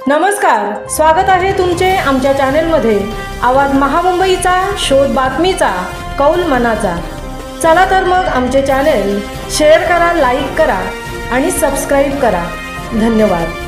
नमस्कार, स्वागत आहे तुमचे आमच्या चॅनलमध्ये। आवाज महामुंबईचा, शोध बातमीचा, कौल मनाचा। चला तर मग आमचे चॅनल शेअर करा, लाईक करा आणि सबस्क्राइब करा। धन्यवाद।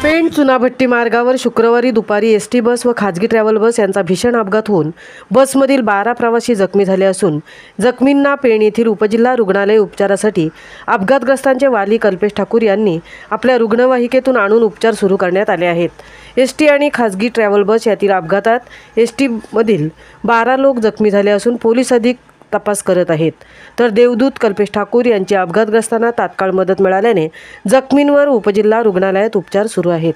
पेण चुनाभट्टी मार्गावर शुक्रवारी दुपारी एसटी बस व खाजगी ट्रॅव्हल बस यांचा भीषण अपघात होऊन बसमधील 12 प्रवासी जखमी झाले असून जखमींना पेण येथील उपजिल्हा रुग्णालय उपचारासाठी अपघातग्रस्तांचे वाली कल्पेश ठाकूर यांनी आपल्या रुग्णवाहिकेतून आणून उपचार सुरू करण्यात आले आहेत। एसटी आणि खाजगी ट्रॅव्हल बस यातील अपघातात एसटी मधील 12 लोक जखमी झाले असून पोलीस अधिक तपास करत आहेत। तर देवदूत कल्पेश ठाकूर यांची अपघातग्रस्तांना तात्काळ मदत मिळाल्याने जखमींवर उपजिल्हा रुग्णालयात उपचार सुरू आहेत।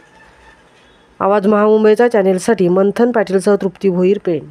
आवाज महामुंबईचा चॅनेलसाठी मंथन पाटीलसह तृप्ती भोईर, पेण।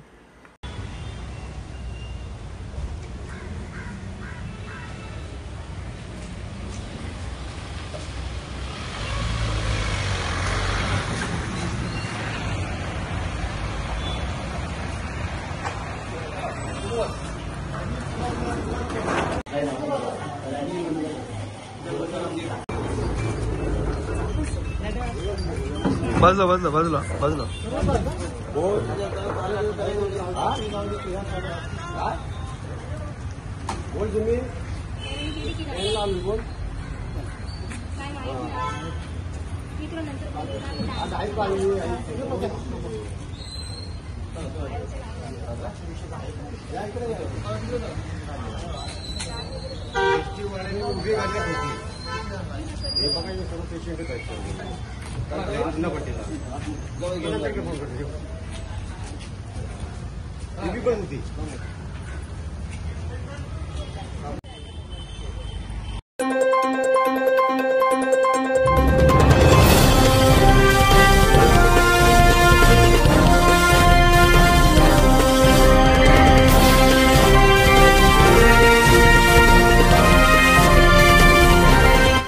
बाजूला बाजूला बाजूला बाजूला बोल तुम्ही बोल उभी काढण्यात होती हे बघायचं सर्व पेशंटच आहेत फोन करतो पण होती।